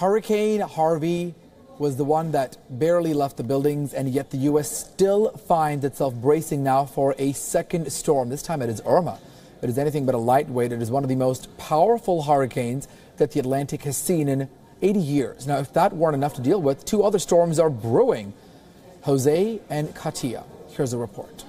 Hurricane Harvey was the one that barely left the buildings, and yet the U.S. still finds itself bracing now for a second storm. This time it is Irma. It is anything but a lightweight. It is one of the most powerful hurricanes that the Atlantic has seen in 80 years. Now, if that weren't enough to deal with, two other storms are brewing, Jose and Katia. Here's a report.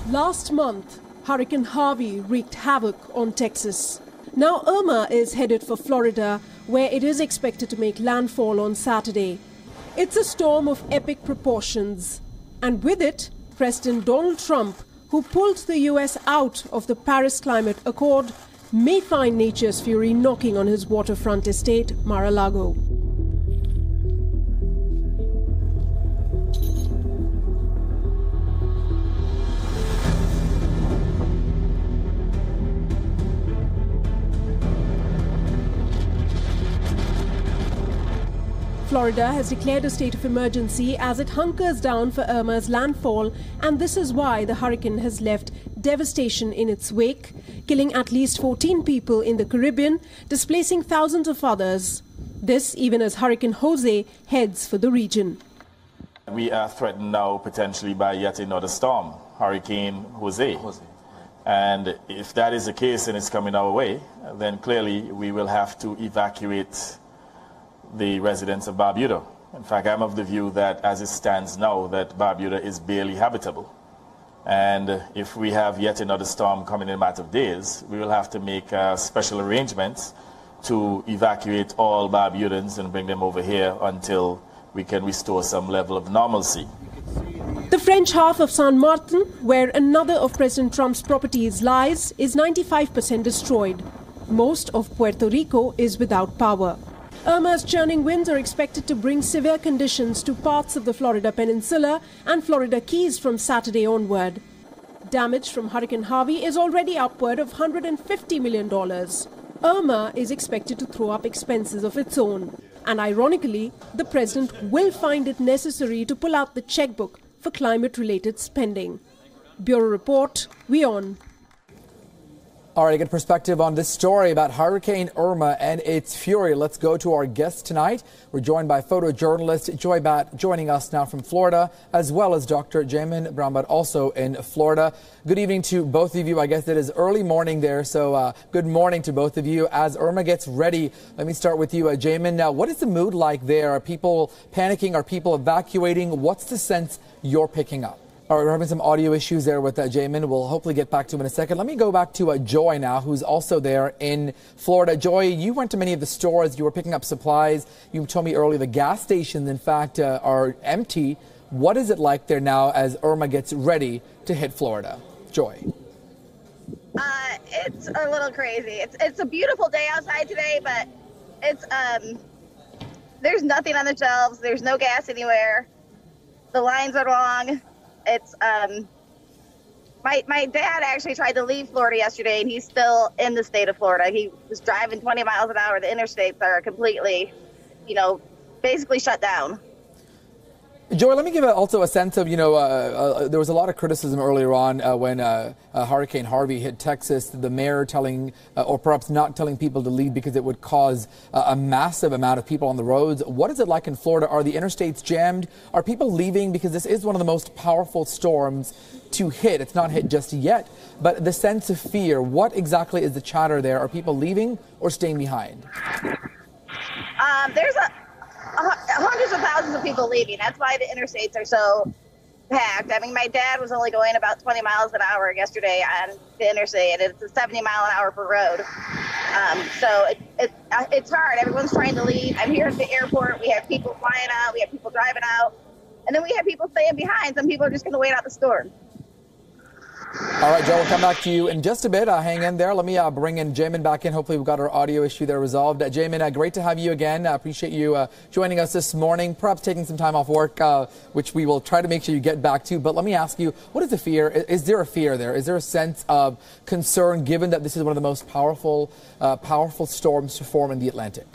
Last month, Hurricane Harvey wreaked havoc on Texas. Now Irma is headed for Florida, where it is expected to make landfall on Saturday. It's a storm of epic proportions. And with it, President Donald Trump, who pulled the U.S. out of the Paris Climate Accord, may find nature's fury knocking on his waterfront estate, Mar-a-Lago. Florida has declared a state of emergency as it hunkers down for Irma's landfall, and this is why the hurricane has left devastation in its wake, killing at least 14 people in the Caribbean, displacing thousands of others. This even as Hurricane Jose heads for the region. We are threatened now potentially by yet another storm, Hurricane Jose. And if that is the case and it's coming our way, then clearly we will have to evacuate the residents of Barbuda. In fact, I'm of the view that as it stands now, that Barbuda is barely habitable. And if we have yet another storm coming in a matter of days, we will have to make special arrangements to evacuate all Barbudans and bring them over here until we can restore some level of normalcy. The French half of Saint Martin, where another of President Trump's properties lies, is 95% destroyed. Most of Puerto Rico is without power. Irma's churning winds are expected to bring severe conditions to parts of the Florida Peninsula and Florida Keys from Saturday onward. Damage from Hurricane Harvey is already upward of $150 million. Irma is expected to throw up expenses of its own. And ironically, the president will find it necessary to pull out the checkbook for climate-related spending. Bureau Report, WION. All right, to get perspective on this story about Hurricane Irma and its fury, let's go to our guest tonight. We're joined by photojournalist Joy Bat, joining us now from Florida, as well as Dr. Jamin Brownbat, also in Florida. Good evening to both of you. I guess it is early morning there, so good morning to both of you. As Irma gets ready, let me start with you, Jamin. Now, what is the mood like there? Are people panicking? Are people evacuating? What's the sense you're picking up? All right, we're having some audio issues there with Jamin. We'll hopefully get back to him in a second. Let me go back to Joy now, who's also there in Florida. Joy, you went to many of the stores. You were picking up supplies. You told me earlier the gas stations, in fact, are empty. What is it like there now as Irma gets ready to hit Florida? Joy. It's a little crazy. It's a beautiful day outside today, but it's there's nothing on the shelves. There's no gas anywhere. The lines are long. It's my dad actually tried to leave Florida yesterday, and he's still in the state of Florida. He was driving 20 miles an hour. The interstates are completely, basically shut down. Joy, let me give also a sense of, there was a lot of criticism earlier on when Hurricane Harvey hit Texas, the mayor telling, or perhaps not telling people to leave because it would cause a massive amount of people on the roads. What is it like in Florida? Are the interstates jammed? Are people leaving? Because this is one of the most powerful storms to hit. It's not hit just yet, but the sense of fear, what exactly is the chatter there? Are people leaving or staying behind? There's hundreds of thousands of people leaving. That's why the interstates are so packed. I mean, my dad was only going about 20 miles an hour yesterday on the interstate. It's a 70 mile an hour per road. So it's hard. Everyone's trying to leave. I'm here at the airport. We have people flying out. We have people driving out. And then we have people staying behind. Some people are just going to wait out the storm. All right, Joe, we'll come back to you in just a bit. Hang in there. Let me bring in Jamin back in. Hopefully we've got our audio issue there resolved. Jamin, great to have you again. I appreciate you joining us this morning, perhaps taking some time off work, which we will try to make sure you get back to. But let me ask you, what is the fear? Is there a fear there? Is there a sense of concern given that this is one of the most powerful storms to form in the Atlantic?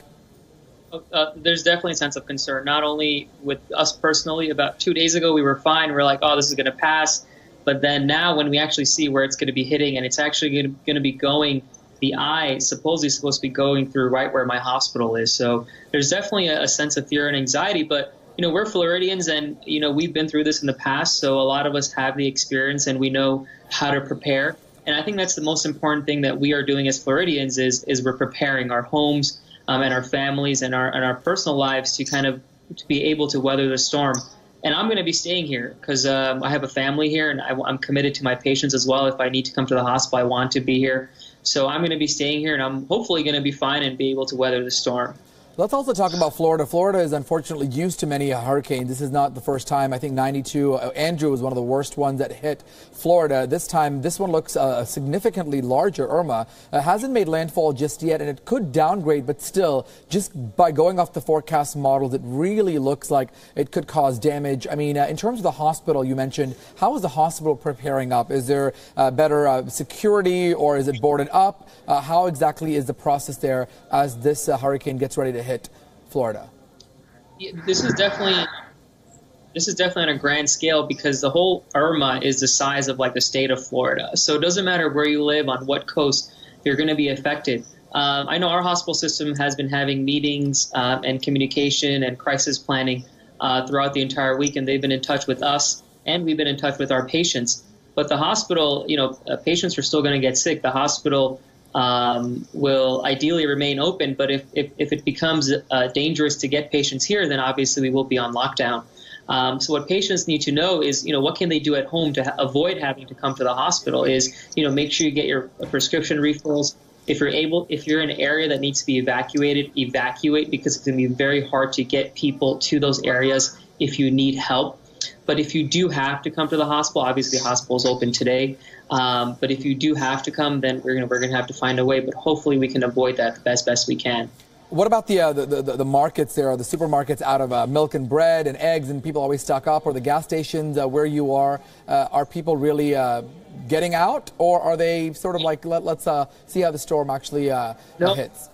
There's definitely a sense of concern, not only with us personally. About 2 days ago, we were fine. We're like, oh, this is going to pass. But then now when we actually see where it's going to be hitting, and it's actually going to be going, the eye supposedly supposed to be going through right where my hospital is. So there's definitely a sense of fear and anxiety. But, we're Floridians, and, we've been through this in the past. So a lot of us have the experience, and we know how to prepare. And I think that's the most important thing that we are doing as Floridians is we're preparing our homes and our families and our personal lives to be able to weather the storm. And I'm going to be staying here because I have a family here, and I'm committed to my patients as well. If I need to come to the hospital, I want to be here. So I'm going to be staying here, and I'm hopefully going to be fine and be able to weather the storm. Let's also talk about Florida. Florida is unfortunately used to many hurricanes. This is not the first time. I think 92, Andrew was one of the worst ones that hit Florida. This time, this one looks significantly larger. Irma hasn't made landfall just yet, and it could downgrade, but still, just by going off the forecast models, it really looks like it could cause damage. I mean, in terms of the hospital you mentioned, how is the hospital preparing up? Is there better security, or is it boarded up? How exactly is the process there as this hurricane gets ready to hit Florida? This is definitely on a grand scale because the whole Irma is the size of like the state of Florida. So it doesn't matter where you live, on what coast, you're going to be affected. I know our hospital system has been having meetings and communication and crisis planning throughout the entire week, and they've been in touch with us, and we've been in touch with our patients. But the hospital, patients are still going to get sick. The hospital will ideally remain open, but if it becomes dangerous to get patients here, then obviously we will be on lockdown. So what patients need to know is, what can they do at home to avoid having to come to the hospital is, make sure you get your prescription refills. If you're in an area that needs to be evacuated, evacuate, because it's going to be very hard to get people to those areas if you need help. But if you do have to come to the hospital, obviously the hospital is open today. But if you do have to come, then we're gonna have to find a way. But hopefully we can avoid that the best we can. What about the markets there, the supermarkets out of milk and bread and eggs, and people always stock up, or the gas stations where you are? Are people really getting out, or are they sort of like, let's see how the storm actually hits?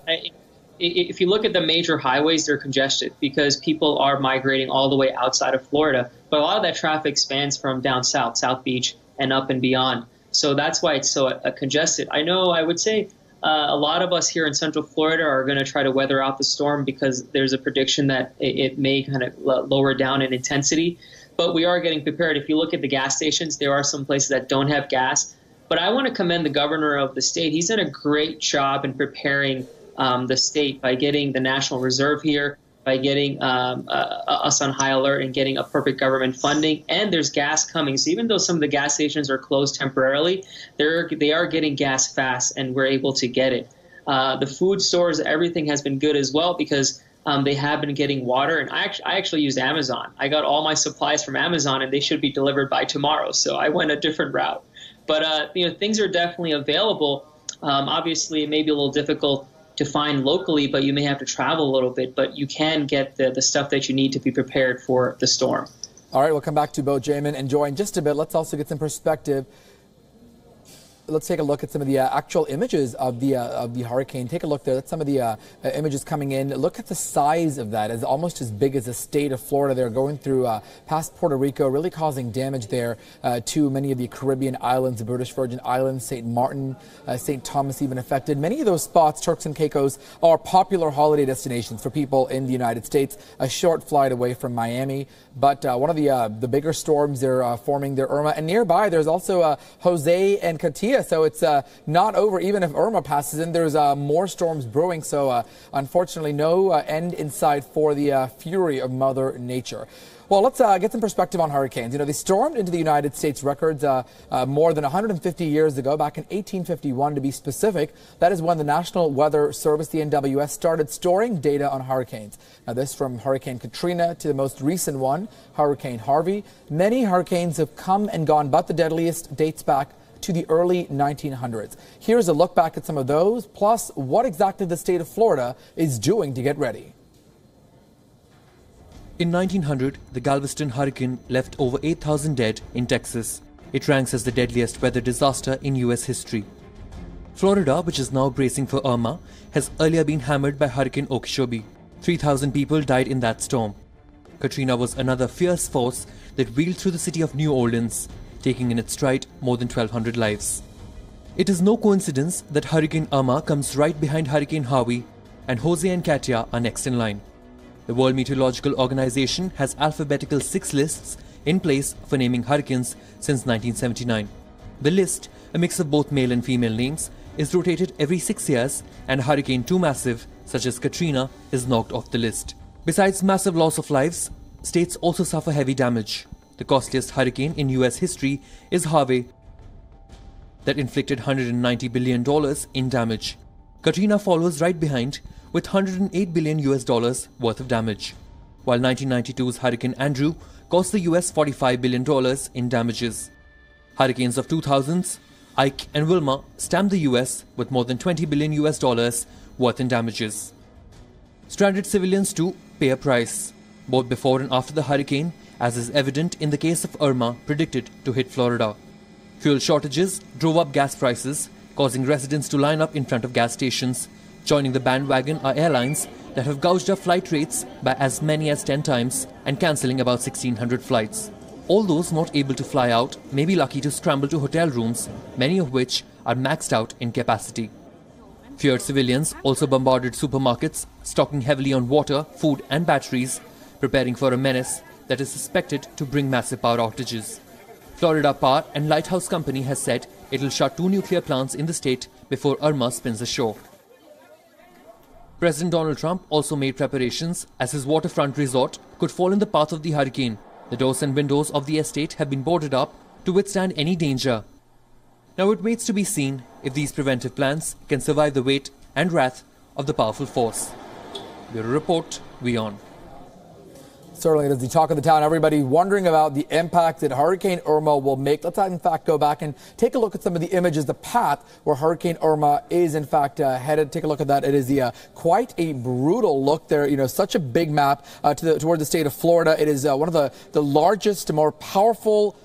If you look at the major highways, they're congested because people are migrating all the way outside of Florida. But a lot of that traffic spans from down south, South Beach, and up and beyond. So that's why it's so congested. I would say a lot of us here in Central Florida are going to try to weather out the storm because there's a prediction that it may kind of lower down in intensity. But we are getting prepared. If you look at the gas stations, there are some places that don't have gas. But I want to commend the governor of the state. He's done a great job in preparing the state by getting the National Reserve here, by getting us on high alert and getting appropriate government funding. And there's gas coming. So even though some of the gas stations are closed temporarily, they are getting gas fast, and we're able to get it. The food stores, everything has been good as well because they have been getting water. And I actually use Amazon. I got all my supplies from Amazon, and they should be delivered by tomorrow. So I went a different route. But things are definitely available. Obviously, it may be a little difficult to find locally, but you may have to travel a little bit, but you can get the stuff that you need to be prepared for the storm. All right, we'll come back to Bo Jamin and Joy in just a bit. Let's also get some perspective. Let's take a look at some of the actual images of the hurricane. Take a look there. That's some of the images coming in. Look at the size of that. It's almost as big as the state of Florida. They're going through past Puerto Rico, really causing damage there to many of the Caribbean islands, the British Virgin Islands, St. Martin, St. Thomas even affected. Many of those spots, Turks and Caicos, are popular holiday destinations for people in the United States, a short flight away from Miami. But one of the bigger storms, they're forming their Irma. And nearby, there's also Jose and Katia. So it's not over. Even if Irma passes in, there's more storms brewing. So unfortunately, no end in sight for the fury of Mother Nature. Well, let's get some perspective on hurricanes. They stormed into the United States records more than 150 years ago, back in 1851 to be specific. That is when the National Weather Service, the NWS, started storing data on hurricanes. Now, this from Hurricane Katrina to the most recent one, Hurricane Harvey. Many hurricanes have come and gone, but the deadliest dates back to the early 1900s. Here's a look back at some of those, plus what exactly the state of Florida is doing to get ready. In 1900, the Galveston hurricane left over 8,000 dead in Texas. It ranks as the deadliest weather disaster in U.S. history. Florida, which is now bracing for Irma, has earlier been hammered by Hurricane Okeechobee. 3,000 people died in that storm. Katrina was another fierce force that wheeled through the city of New Orleans, taking in its stride more than 1,200 lives. It is no coincidence that Hurricane Irma comes right behind Hurricane Harvey, and Jose and Katia are next in line. The World Meteorological Organization has alphabetical 6 lists in place for naming hurricanes since 1979. The list, a mix of both male and female names, is rotated every 6 years, and a hurricane too massive, such as Katrina, is knocked off the list. Besides massive loss of lives, states also suffer heavy damage. The costliest hurricane in US history is Harvey, that inflicted $190 billion in damage. Katrina follows right behind with $108 billion worth of damage, while 1992's Hurricane Andrew cost the US $45 billion in damages. Hurricanes of 2000s, Ike and Wilma, stamped the US with more than $20 billion worth in damages. Stranded civilians too pay a price, both before and after the hurricane, as is evident in the case of Irma, predicted to hit Florida. Fuel shortages drove up gas prices, causing residents to line up in front of gas stations. Joining the bandwagon are airlines that have gouged up flight rates by as many as 10 times and cancelling about 1,600 flights. All those not able to fly out may be lucky to scramble to hotel rooms, many of which are maxed out in capacity. Feared civilians also bombarded supermarkets, stocking heavily on water, food and batteries, preparing for a menace that is suspected to bring massive power outages. Florida Power and Lighthouse Company has said it will shut 2 nuclear plants in the state before Irma spins ashore. President Donald Trump also made preparations as his waterfront resort could fall in the path of the hurricane. The doors and windows of the estate have been boarded up to withstand any danger. Now it waits to be seen if these preventive plans can survive the weight and wrath of the powerful force. Bureau Report, WION. Certainly it is the talk of the town. Everybody wondering about the impact that Hurricane Irma will make. Let's in fact go back and take a look at some of the images, the path where Hurricane Irma is in fact headed. Take a look at that. It is quite a brutal look there. You know, such a big map toward the state of Florida. It is one of the largest, more powerful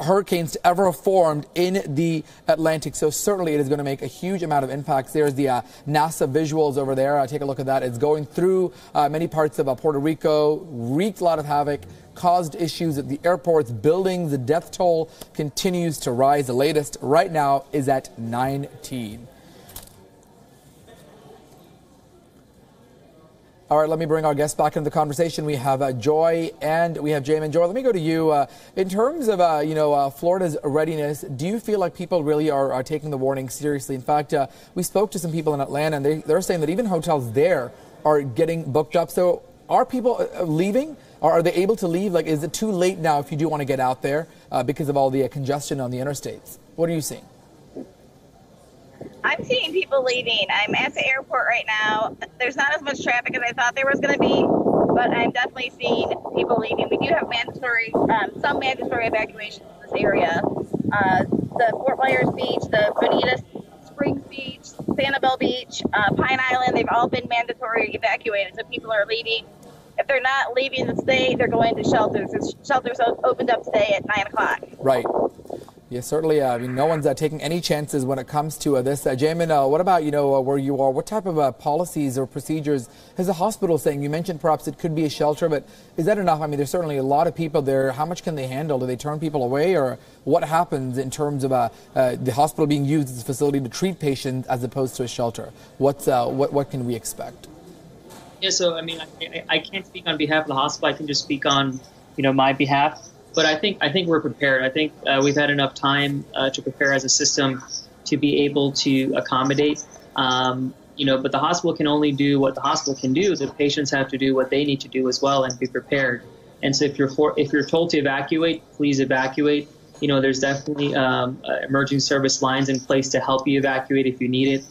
hurricanes to ever have formed in the Atlantic. So certainly it is going to make a huge amount of impacts. There's the NASA visuals over there. Take a look at that. It's going through many parts of Puerto Rico, wreaked a lot of havoc, caused issues at the airports, buildings. The death toll continues to rise. The latest right now is at 19. All right, let me bring our guests back into the conversation. We have Joy and we have Jamin. Joy, let me go to you. In terms of, Florida's readiness, do you feel like people really are taking the warning seriously? In fact, we spoke to some people in Atlanta, and they're saying that even hotels there are getting booked up. So are people leaving? Or are they able to leave? Like, is it too late now if you do want to get out there because of all the congestion on the interstates? What are you seeing? I'm seeing people leaving. I'm at the airport right now. There's not as much traffic as I thought there was going to be, but I'm definitely seeing people leaving. We do have some mandatory evacuations in this area. The Fort Myers Beach, the Bonita Springs Beach, Sanibel Beach, Pine Island, they've all been mandatory evacuated, so people are leaving. If they're not leaving the state, they're going to shelters. There's shelters opened up today at 9 o'clock. Right. Yeah, certainly. I mean, no one's taking any chances when it comes to this. Jamin, what about, where you are? What type of policies or procedures is the hospital saying? You mentioned perhaps it could be a shelter, but is that enough? I mean, there's certainly a lot of people there. How much can they handle? Do they turn people away? Or what happens in terms of the hospital being used as a facility to treat patients as opposed to a shelter? What can we expect? Yeah, so, I mean, I can't speak on behalf of the hospital. I can just speak on, my behalf. But I think we're prepared. I think we've had enough time to prepare as a system to be able to accommodate. But the hospital can only do what the hospital can do. The patients have to do what they need to do as well and be prepared. And so if you're told to evacuate, please evacuate. There's definitely emergency service lines in place to help you evacuate if you need it.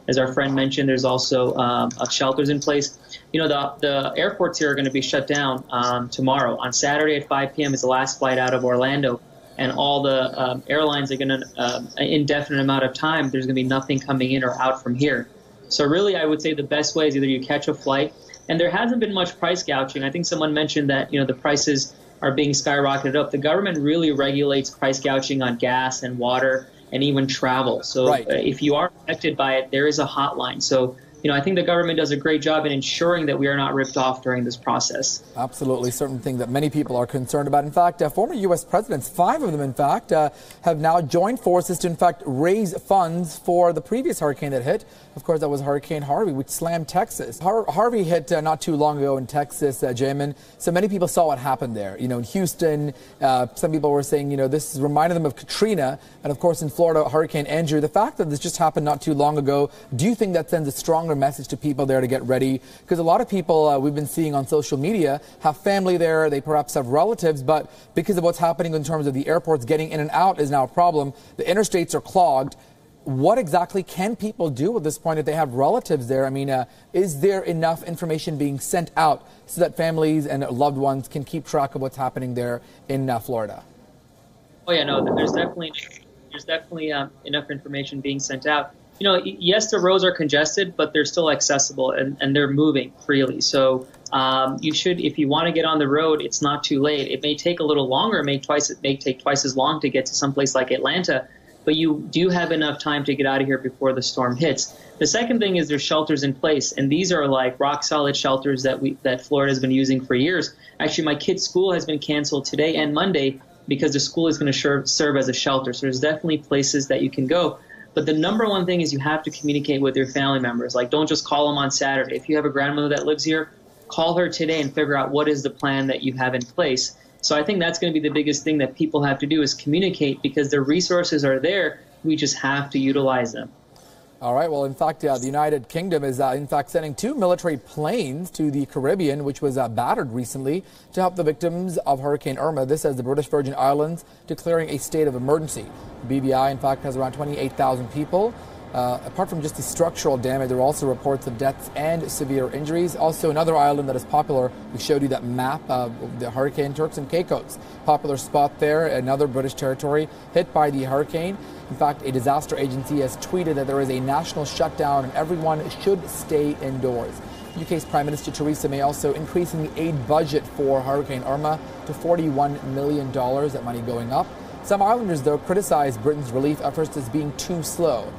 As our friend mentioned, there's also shelters in place. The airports here are going to be shut down tomorrow. On Saturday at 5 p.m. is the last flight out of Orlando, and all the airlines are going to, indefinite amount of time, there's going to be nothing coming in or out from here. So really, I would say the best way is either you catch a flight, and there hasn't been much price gouging. I think someone mentioned that, the prices are being skyrocketed up. The government really regulates price gouging on gas and water and even travel. So right. If you are affected by it, there is a hotline. So I think the government does a great job in ensuring that we are not ripped off during this process. Absolutely. Certain thing that many people are concerned about. In fact, former U.S. presidents, 5 of them, in fact, have now joined forces to, in fact, raise funds for the previous hurricane that hit. Of course, that was Hurricane Harvey, which slammed Texas. Harvey hit not too long ago in Texas, Jamin. So many people saw what happened there. In Houston, some people were saying, this reminded them of Katrina. And, of course, in Florida, Hurricane Andrew. The fact that this just happened not too long ago, do you think that sends a stronger message to people there to get ready? Because a lot of people we've been seeing on social media have family there, they perhaps have relatives, but because of what's happening in terms of the airports getting in and out is now a problem. The interstates are clogged. What exactly can people do at this point if they have relatives there? I mean, is there enough information being sent out so that families and loved ones can keep track of what's happening there in Florida? Oh yeah, no, there's definitely enough information being sent out. Yes, the roads are congested, but they're still accessible and they're moving freely. So you should, if you want to get on the road, it's not too late. It may take a little longer. It may take twice as long to get to someplace like Atlanta, but you do have enough time to get out of here before the storm hits. The second thing is there's shelters in place, and these are like rock solid shelters that Florida has been using for years. Actually, my kid's school has been canceled today and Monday because the school is going to serve as a shelter. So there's definitely places that you can go. But the number one thing is you have to communicate with your family members. Like, don't just call them on Saturday. If you have a grandmother that lives here, call her today and figure out what is the plan that you have in place. So I think that's going to be the biggest thing that people have to do is communicate, because the resources are there. We just have to utilize them. All right. Well, in fact, the United Kingdom is, in fact, sending 2 military planes to the Caribbean, which was battered recently, to help the victims of Hurricane Irma. This as the British Virgin Islands declaring a state of emergency. The BVI, in fact, has around 28,000 people. Apart from just the structural damage, there are also reports of deaths and severe injuries. Also, another island that is popular, we showed you that map of the hurricane, Turks and Caicos. Popular spot there, another British territory hit by the hurricane. In fact, a disaster agency has tweeted that there is a national shutdown and everyone should stay indoors. UK's Prime Minister Theresa May also increasing the aid budget for Hurricane Irma to $41 million, that money going up. Some islanders, though, criticized Britain's relief efforts as being too slow.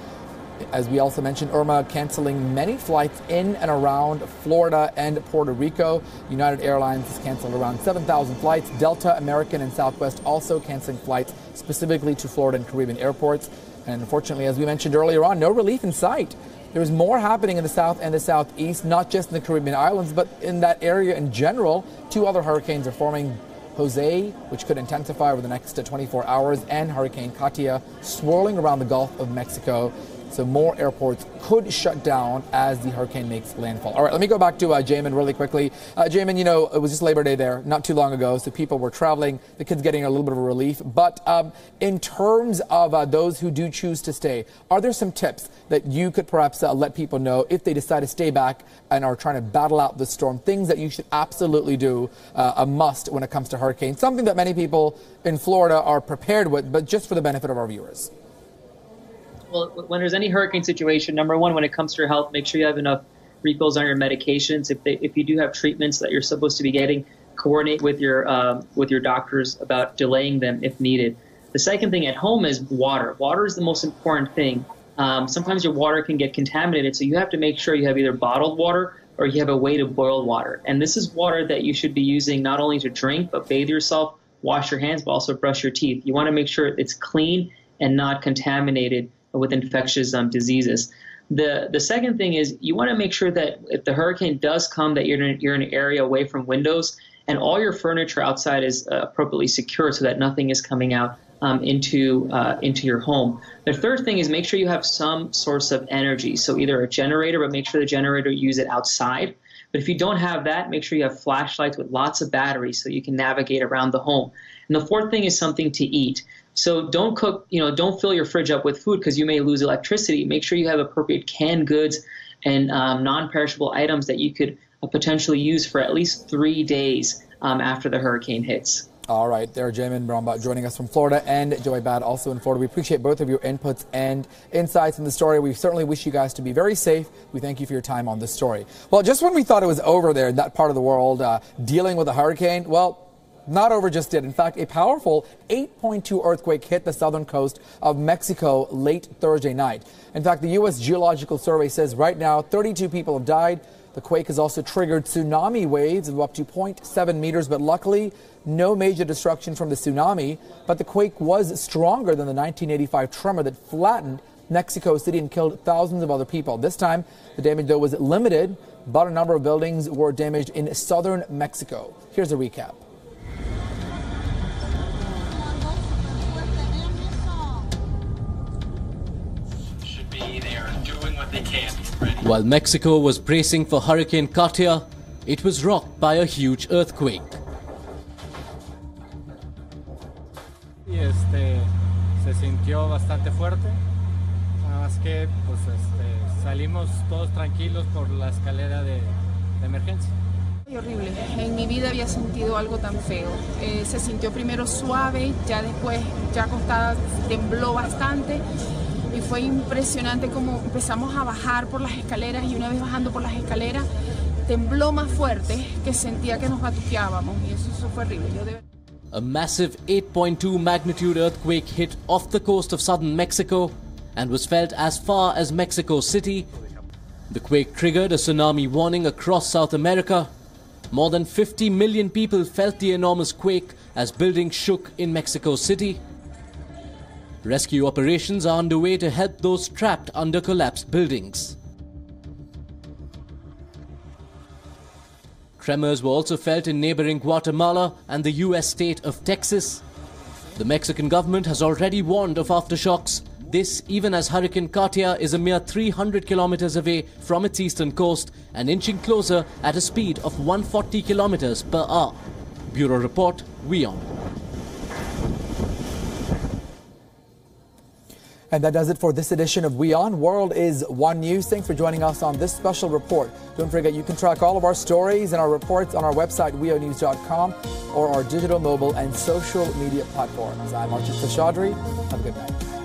As we also mentioned, Irma canceling many flights in and around Florida and Puerto Rico. United Airlines has canceled around 7,000 flights. Delta, American, and Southwest also canceling flights specifically to Florida and Caribbean airports. And unfortunately, as we mentioned earlier on, no relief in sight. There's more happening in the south and the southeast, not just in the Caribbean islands, but in that area in general. 2 other hurricanes are forming. Jose, which could intensify over the next 24 hours, and Hurricane Katia swirling around the Gulf of Mexico. So more airports could shut down as the hurricane makes landfall. All right, let me go back to Jamin really quickly. Jamin, it was just Labor Day there not too long ago, so people were traveling, the kids getting a little bit of a relief. But in terms of those who do choose to stay, are there some tips that you could perhaps let people know if they decide to stay back and are trying to battle out the storm? Things that you should absolutely do, a must when it comes to hurricanes, something that many people in Florida are prepared with, but just for the benefit of our viewers. Well, when there's any hurricane situation, number one, when it comes to your health, make sure you have enough refills on your medications. If you do have treatments that you're supposed to be getting, coordinate with your doctors about delaying them if needed. The second thing at home is water. Water is the most important thing. Sometimes your water can get contaminated, so you have to make sure you have either bottled water or you have a way to boil water. And this is water that you should be using not only to drink, but bathe yourself, wash your hands, but also brush your teeth. You want to make sure it's clean and not contaminated with infectious diseases. The second thing is you want to make sure that if the hurricane does come, that you're in an area away from windows and all your furniture outside is appropriately secured so that nothing is coming out into your home. The third thing is make sure you have some source of energy. So either a generator, but make sure the generator use it outside. But if you don't have that, make sure you have flashlights with lots of batteries so you can navigate around the home. And the fourth thing is something to eat. So don't don't fill your fridge up with food because you may lose electricity. Make sure you have appropriate canned goods and non-perishable items that you could potentially use for at least 3 days after the hurricane hits. All right, there, Jamin Bromba joining us from Florida, and Joy Bad also in Florida. We appreciate both of your inputs and insights in the story. We certainly wish you guys to be very safe. We thank you for your time on this story. Well, just when we thought it was over there in that part of the world, dealing with a hurricane, well, not over just yet. In fact, a powerful 8.2 earthquake hit the southern coast of Mexico late Thursday night. In fact, the U.S. Geological Survey says right now 32 people have died. The quake has also triggered tsunami waves of up to 0.7 meters, but luckily no major destruction from the tsunami. But the quake was stronger than the 1985 tremor that flattened Mexico City and killed thousands of other people. This time, the damage, though, was limited, but a number of buildings were damaged in southern Mexico. Here's a recap. While Mexico was bracing for Hurricane Katia, it was rocked by a huge earthquake. Se sintió bastante fuerte, nada más que pues salimos todos tranquilos por la escalera de emergencia. Horrible, en mi vida había sentido algo tan feo. Se sintió primero suave, ya después, ya acostada, tembló bastante. Y fue impresionante como empezamos a bajar por las escaleras y una vez bajando por las escaleras tembló más fuerte que sentía que nos batuqueábamos y eso fue horrible. A massive 8.2 magnitude earthquake hit off the coast of southern Mexico and was felt as far as Mexico City. The quake triggered a tsunami warning across South America. More than 50 million people felt the enormous quake as buildings shook in Mexico City. Rescue operations are underway to help those trapped under collapsed buildings. Tremors were also felt in neighboring Guatemala and the US state of Texas. The Mexican government has already warned of aftershocks. This even as Hurricane Katia is a mere 300 kilometers away from its eastern coast and inching closer at a speed of 140 kilometers per hour. Bureau Report, WION. And that does it for this edition of WION. World is One News. Thanks for joining us on this special report. Don't forget, you can track all of our stories and our reports on our website, wionews.com, or our digital, mobile, and social media platforms. I'm Archie Seshadri. Have a good night.